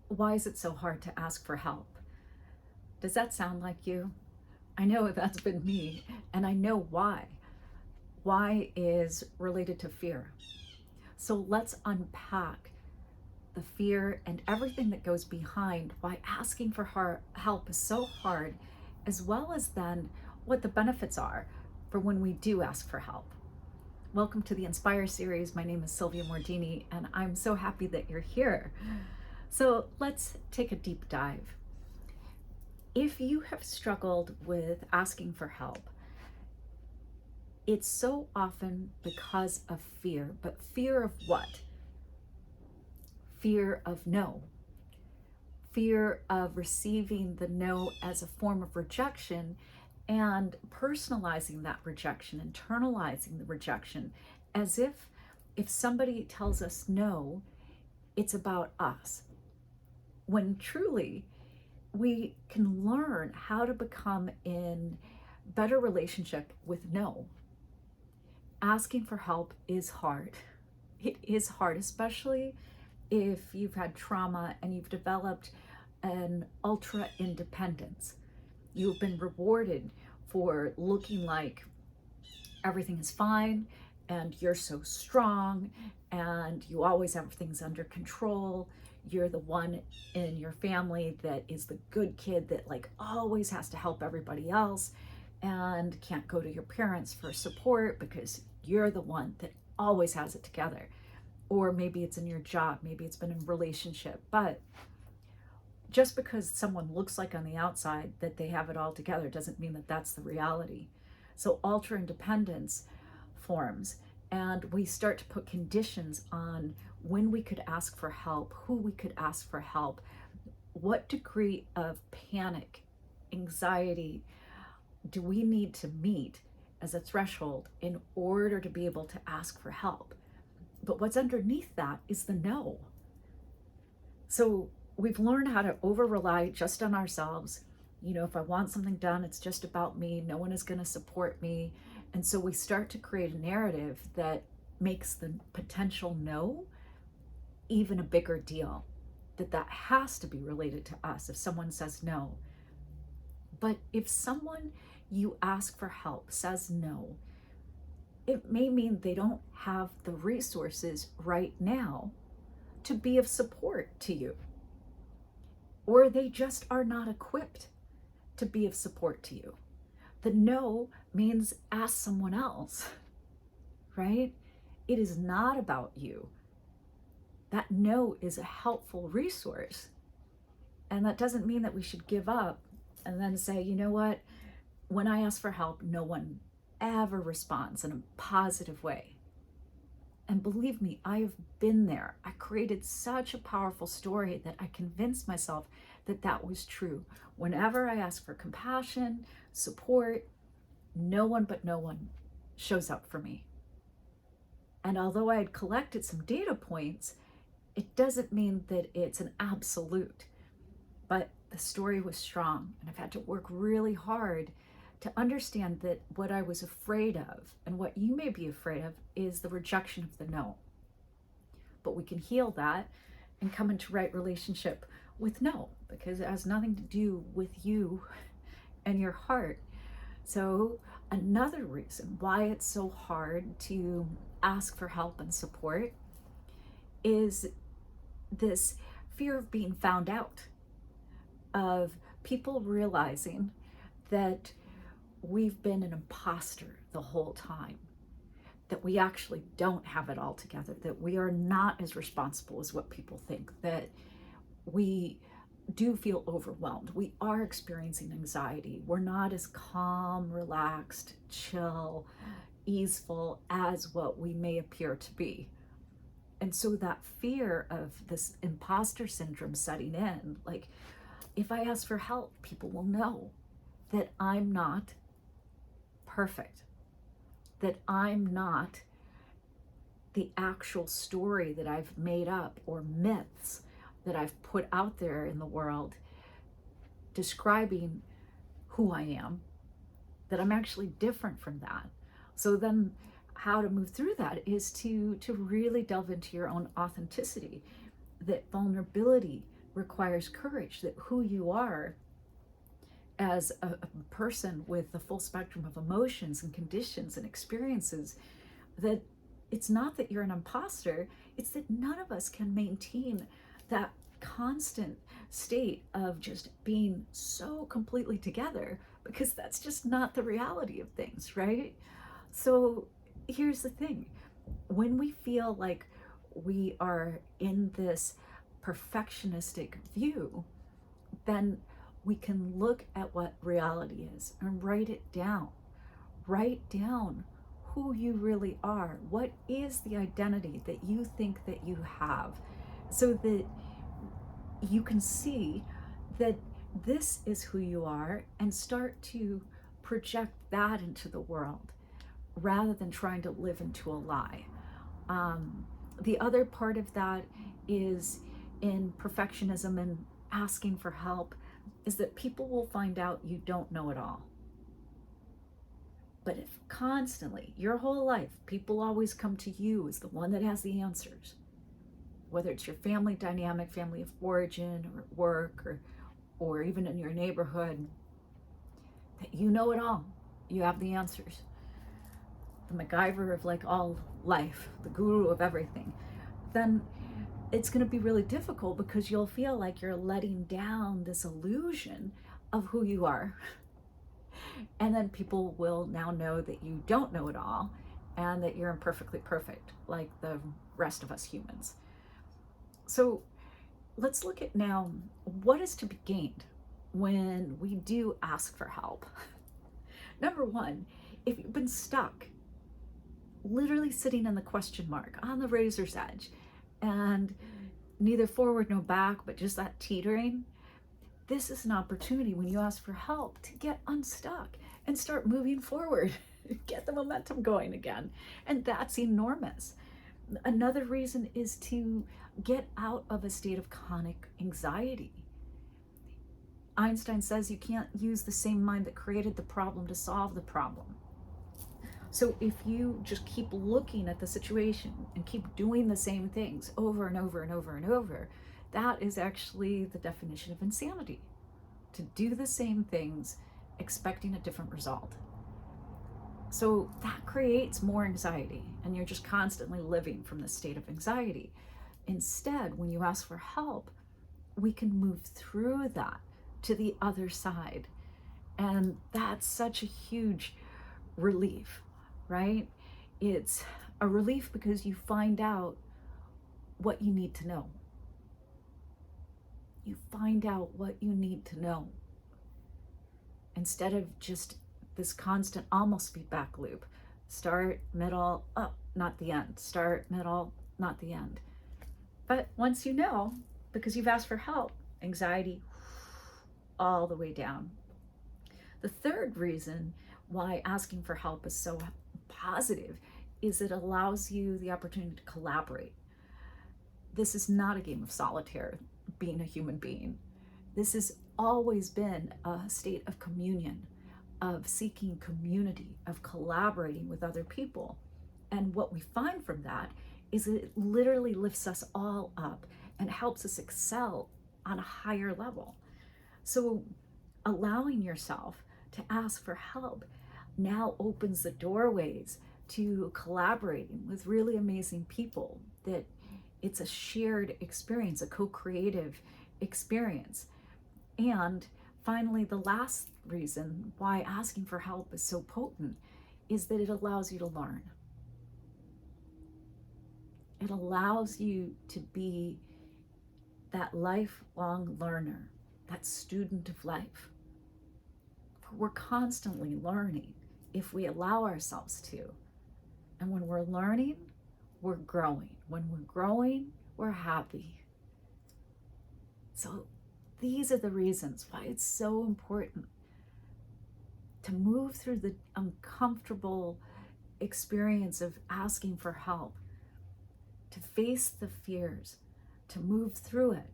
Why is it so hard to ask for help? Does that sound like you? I know that's been me, and I know why. Why is related to fear. So let's unpack the fear and everything that goes behind why asking for help is so hard, as well as then what the benefits are for when we do ask for help. Welcome to the Inspire series. My name is Sylvia Mordini, and I'm so happy that you're here. So let's take a deep dive. If you have struggled with asking for help, it's so often because of fear. But fear of what? Fear of no. Fear of receiving the no as a form of rejection and personalizing that rejection, internalizing the rejection as if somebody tells us no, it's about us. When truly we can learn how to become in better relationship with no. Asking for help is hard. It is hard, especially if you've had trauma and you've developed an ultra independence. You've been rewarded for looking like everything is fine and you're so strong and you always have things under control. You're the one in your family that is the good kid that like always has to help everybody else and can't go to your parents for support because you're the one that always has it together. Or maybe it's in your job, maybe it's been in a relationship, but just because someone looks like on the outside that they have it all together doesn't mean that that's the reality. So ultra independence forms, and we start to put conditions on when we could ask for help, who we could ask for help, what degree of panic, anxiety do we need to meet as a threshold in order to be able to ask for help. But what's underneath that is the no. So we've learned how to over rely just on ourselves. You know, if I want something done, it's just about me. No one is going to support me. And so we start to create a narrative that makes the potential no even a bigger deal, that has to be related to us if someone says no. But if someone you ask for help says no, it may mean they don't have the resources right now to be of support to you, or they just are not equipped to be of support to you. The no means ask someone else, right? It is not about you. That no is a helpful resource. And that doesn't mean that we should give up and then say, you know what, when I ask for help, no one ever responds in a positive way. And believe me, I have been there. I created such a powerful story that I convinced myself that that was true. Whenever I ask for compassion, support, no one but no one shows up for me. And although I had collected some data points, it doesn't mean that it's an absolute. But the story was strong, and I've had to work really hard to understand that what I was afraid of and what you may be afraid of is the rejection of the no. But we can heal that and come into right relationship with no, because it has nothing to do with you and your heart. So another reason why it's so hard to ask for help and support is this fear of being found out, of people realizing that we've been an impostor the whole time, that we actually don't have it all together, that we are not as responsible as what people think, that we do feel overwhelmed, we are experiencing anxiety, we're not as calm, relaxed, chill, easeful as what we may appear to be. And so that fear of this imposter syndrome setting in, like, if I ask for help, people will know that I'm not perfect, that I'm not the actual story that I've made up or myths that I've put out there in the world describing who I am, that I'm actually different from that. So then how to move through that is to really delve into your own authenticity, that vulnerability requires courage, that who you are as a person with the full spectrum of emotions and conditions and experiences, that it's not that you're an imposter, it's that none of us can maintain that constant state of just being so completely together, because that's just not the reality of things, right? So here's the thing: when we feel like we are in this perfectionistic view, then we can look at what reality is and write it down. Write down who you really are. What is the identity that you think that you have, so that you can see that this is who you are and start to project that into the world rather than trying to live into a lie. The other part of that is, in perfectionism and asking for help, is that people will find out you don't know it all. But if constantly, your whole life, people always come to you as the one that has the answers, whether it's your family dynamic, family of origin, or work, or even in your neighborhood, that you know it all, you have the answers, the MacGyver of like all life, the guru of everything, then it's going to be really difficult, because you'll feel like you're letting down this illusion of who you are. And then people will now know that you don't know it all and that you're imperfectly perfect, like the rest of us humans. So let's look at now what is to be gained when we do ask for help. Number one, if you've been stuck, literally sitting in the question mark on the razor's edge, and neither forward nor back, but just that teetering, this is an opportunity when you ask for help to get unstuck and start moving forward, get the momentum going again. And that's enormous. Another reason is to get out of a state of chronic anxiety. Einstein says you can't use the same mind that created the problem to solve the problem. So if you just keep looking at the situation and keep doing the same things over and over and over and over, that is actually the definition of insanity. To do the same things expecting a different result. So that creates more anxiety, and you're just constantly living from this state of anxiety. Instead, when you ask for help, we can move through that to the other side. And that's such a huge relief, right? It's a relief because you find out what you need to know. You find out what you need to know, instead of just this constant almost feedback loop. Start, middle, up, not the end. Start, middle, not the end. But once you know, because you've asked for help, anxiety all the way down. The third reason why asking for help is so positive is it allows you the opportunity to collaborate. This is not a game of solitaire, being a human being. This has always been a state of communion, of seeking community, of collaborating with other people. And what we find from that is that it literally lifts us all up and helps us excel on a higher level. So allowing yourself to ask for help now opens the doorways to collaborating with really amazing people, that it's a shared experience, a co-creative experience. And finally, the last reason why asking for help is so potent is that it allows you to learn. It allows you to be that lifelong learner, that student of life. We're constantly learning if we allow ourselves to. And when we're learning, we're growing. When we're growing, we're happy. So these are the reasons why it's so important to move through the uncomfortable experience of asking for help, to face the fears, to move through it.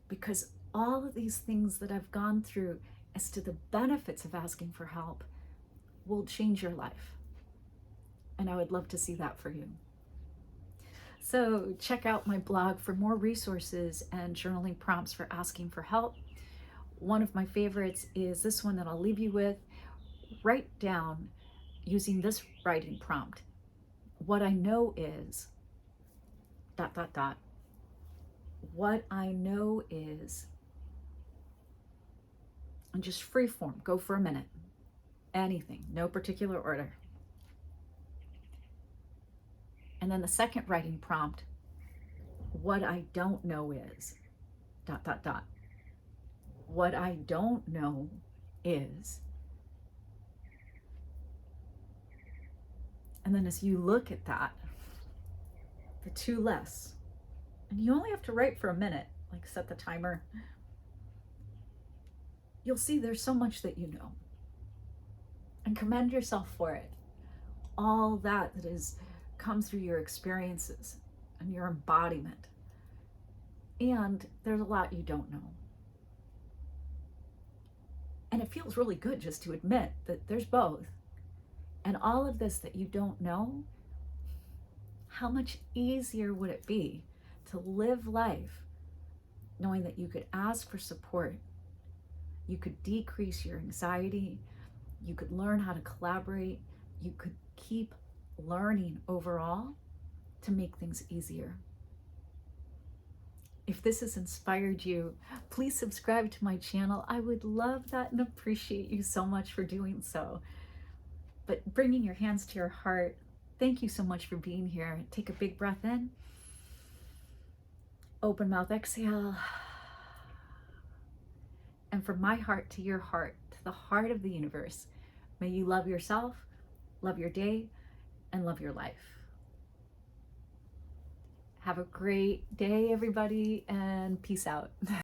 Because all of these things that I've gone through as to the benefits of asking for help will change your life. And I would love to see that for you. So check out my blog for more resources and journaling prompts for asking for help. One of my favorites is this one that I'll leave you with. Write down, using this writing prompt, what I know is ... What I know is, and just free form, go for a minute. Anything, no particular order. And then the second writing prompt, what I don't know is ... What I don't know is. And then as you look at that, the two less, and you only have to write for a minute, like set the timer, you'll see there's so much that you know. And commend yourself for it. All that is come through your experiences and your embodiment. And there's a lot you don't know. And it feels really good just to admit that there's both. And all of this that you don't know, how much easier would it be to live life knowing that you could ask for support, you could decrease your anxiety, you could learn how to collaborate, you could keep learning overall to make things easier. If this has inspired you, please subscribe to my channel. I would love that and appreciate you so much for doing so. But bringing your hands to your heart, thank you so much for being here. Take a big breath in. Open mouth, exhale. And from my heart to your heart, to the heart of the universe, may you love yourself, love your day, and love your life. Have a great day, everybody, and peace out.